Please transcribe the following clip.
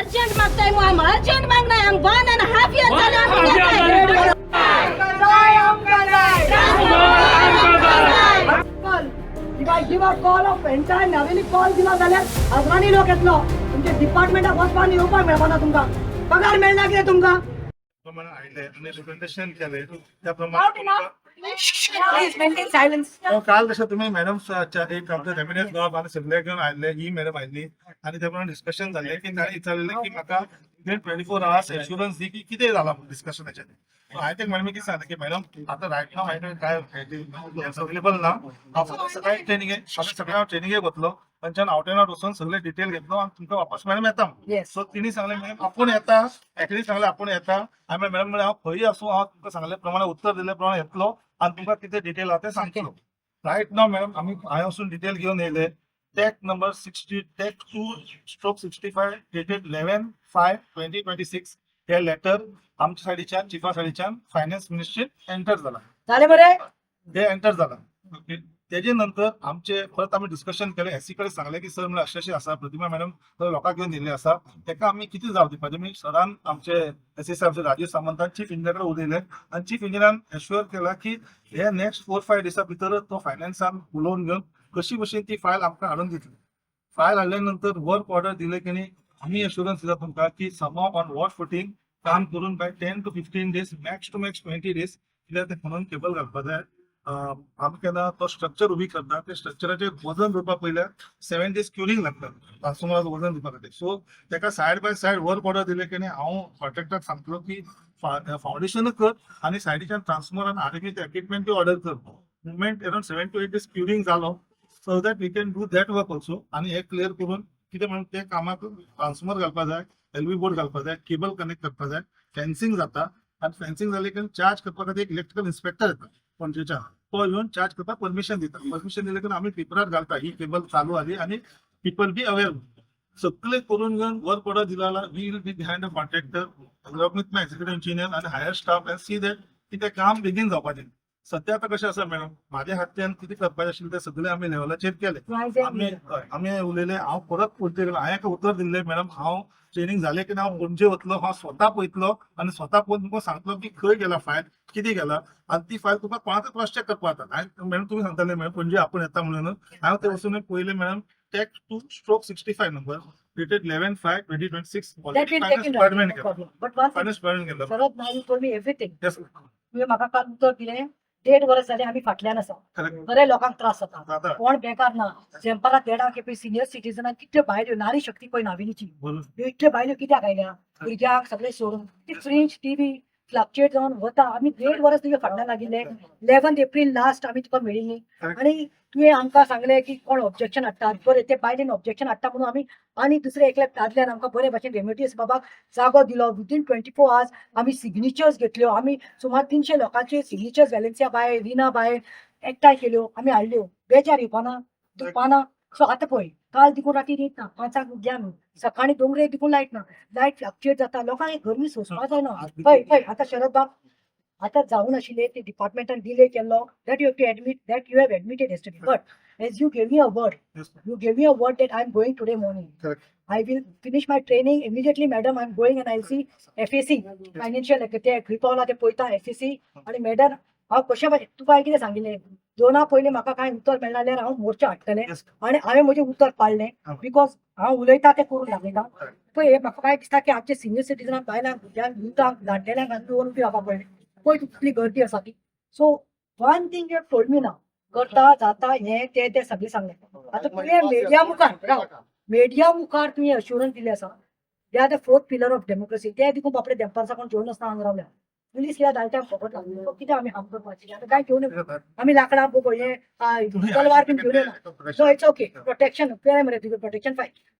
Urgent मागताय मग आम्हाला urgent मागणार आम 1.5 years झाले आम्ही give a call of entire Naveen call दिला जाल्यार अफगाणी लोक येतलो तुमचे डिपार्टमेंटाक वचपाक येवपाक मेळपाना तुमकां पगार मेळना कितें तुमकां प्रमाणे आयले आणि रिप्रेझेंटेशन केले त्या प्रमाणे काल जसं तुम्ही मॅडम एक आमच्या कॅबिनेट जॉब आणि सगळे घेऊन आले ही मॅडम आयली आणि त्या प्रमाणे डिस्कशन झाले की ताणें विचारलेलें की म्हाका 24 hours एश्युरन्स दी की कितें जालां डिस्कशनाचें हांवें तेका मॅडम कितें सांगलें की मॅडम आतां रायट नाव हांवें काय अवेलेबल ना हांव सकाळी ट्रेनिंगेक वतलो तांच्यान आउट एंड आउट वचून सगळे डिटेल घेतलो आणि तुमकां वापस मॅडम येता सो तिणी सांगलें मॅडम आपूण येता एक्चुअली सांगलें आपूण येता हांवें मॅडम म्हणलें हांव खंयी आसूं हांव तुमकां सांगले प्रमाणे उत्तर दिले प्रमाणे येतलो आणि तुमकां कितें डिटेल आहा तें सांगतलो रायट नाव मॅडम हांवें वचून डिटेल घेवन येयले टॅक नंबर 60 टॅक 2/65 डेटेड 11/5/2026 हे लेटर आमच्या सायडीच्यान चिफा सायडीच्यान फायनान्स मिनिस्ट्रीत एंटर जाला जालें बरें हे एंटर जाला ओके तेजे नंतर आमचे परत आम्ही डिस्कशन केले एसी कडे सांगले की सर म्हणजे अशें आसा प्रतिमा मॅडम लोकांक घेवन दिल्ली आसा तेका आमी कितें जाव दिवपाचें मी सरान आमचे एसी साहेब राजीव सामंतान चीफ इंजिनियर कडेन उलयले आनी चीफ इंजिनियरान एश्युअर केला की हे नेक्स्ट 4-5 दिसा भितर तो फायनान्सान उलोवन घेवन कशी भशेन ती फायल आमकां हाडून दितली फायल हाडल्या नंतर वर्क ऑर्डर दिले की आम्ही एश्युरन्स दिला तुमकां की समहाव ऑन वॉट फुटींग काम करून by 10 to 15 days max to max 20 days कित्याक ते म्हणून केबल घालपाक जाय आमी केन्ना तो स्ट्रक्चर उबी करता ते स्ट्रक्चराचे वजन धरपा पयल्या 7 days क्युरिंग लागता ट्रान्सफॉर्मराचें वजन दिवपा खातीर सो तेका side by side work order दिले की हांव कॉन्ट्रॅक्टराक सांगतलो की फावंडेशन कर आनी सायडीच्यान ट्रान्सफॉर्मर आनी आर्टिफिशियल इक्विपमेंट बी ऑर्डर कर movement around 7 to 8 days curing जालो so that we can do that work also आनी हे क्लियर करून कितें म्हणून ते कामाक ट्रान्सफॉर्मर घालपा जाय एलबी बोर्ड घालपा जाय केबल कनेक्ट करपा जाय फेन्सिंग जाता आनी फेन्सिंग जाले की चार्ज करपा खातीर एक इलेक्ट्रिकल इन्स्पेक्टर येता पणजेच्या तो येवन चार्ज करपाक परमिशन दिता परमिशन दिले की आमी पेपरार घालता ही केबल चालू आली आनी पीपल बी अवेअर सगळे करून घेवन वर्क ऑर्डर दिला we will be behind a contractor work with my executive engineer आनी higher staff and see that की ते काम बेगीन जावपाचें सध्या आता कशें आसा मॅडम म्हाज्या हातान कितें करपाचें आशिल्लें ते सगळे आमी लेवलाचेर केले आमी उलयले हांव परत उलटे गेलो हांवें उतर दिल्लें मॅडम हांव ट्रेनिंग झाले की हांव पणजे वतलो हांव स्वता पळयतलो आनी स्वता पळोवन तुमकां सांगतलो की खंय गेला फायल कितें गेला आनी ती फायल तुका कोणाक क्रॉस चॅक करपा जाता मॅडम तुम्ही सांगताले मॅडम पणजे आपूण येता म्हणून हांव ते वचून पयलें मॅडम टॅक 2/65 नंबर डेटेड 11/5/2026 फायनान्स डिपार्टमेंट केला Sharad Naik told me everything. तुवें म्हाका काल उतर दिलें 1.5 वर्स जालें आमी फाटल्यान आसा बरे लोकांक त्रास जाता कोण बेकार ना जेम्पराक देडा केपी सिनियर सिटीजनाक कितल्यो बायल्यो नारी शक्ती पळय नाविनीची इतल्यो बायल्यो कित्याक आयल्या भुरग्याक सगळे सोडून ती फ्रीज टीव्ही फ्लक्च्युएट जावन वता आमी 1.5 वर्स तुगे फाटल्यान लागिल्ले 11 एप्रील लास्ट आमी तुका मेळिल्ली आनी तुवें आमकां सांगलें की कोण ऑब्जेक्शन हाडटा बरें ते बायलेन ऑब्जेक्शन हाडटा म्हणून आमी आनी दुसरे एकल्या दादल्यान आमकां बरे भाशेन रेमेडीज बाबाक जागो दिलो विदीन 24 hours आमी सिग्नेचर्स घेतल्यो आमी सुमार 300 लोकांचे सिग्नेचर्स व्हॅलेन्सिया बाय रिना बाय एकठांय केल्यो आमी हाडल्यो बेजार येवपाना दुखपाना सो आतां पळय काल देखून राती न्हीद ना 5 घ्या न्हू सकाळी दोंगरे देखून लायट ना लायट फ्लक्च्युएट जाता लोकांक एक गरमी सोंसपा जायना पळय पळय आतां शरद बाब आता जाऊन आशिल्ले ते डिपार्टमेंटान डिले केल्लो that you have to admit that you have admitted yesterday but as you gave me a word that I am going today morning I will finish my training immediately, madam. I'm going and I'll see FAC, financial ते ग्रिपावला ते पळयता FAC आणि madam हांव कशें भाशेन तुका हांवें कितें सांगिल्लें 2 पयलीं म्हाका कांय उतर मेळना जाल्यार हांव मोर्चा हाडटलें आनी हांवें म्हजें उतर पाळलें बिकॉज हांव उलयता तें करून दाखयता पळय म्हाका काय दिसता की आमचे सिनियर सिटीजनाक बायलांक भुरग्यांक युथांक जाणटेल्यांक दवरून रावपाक पळय पळय कितली गर्दी आसा ती so one thing you told me ना करता जाता हें तें सगळें सांगलें आतां तुवें मिडिया मुखार मिडिया मुखार तुवें अश्युरन्स दिले आसा they are the 4th pillar of democracy ते देखून बापडे देंपारसा कोण जेवन आसता हांगा रावल्या पुलीस ह्या दायत्याक खबर लागली कितें आमी हाम करपाची आतां काय घेवन आमी लांकडां हें तलवार बीन घेवन येना सो इट्स ओके प्रोटेक्शन तुवें मरे तुवें प्रोटेक्शन फाय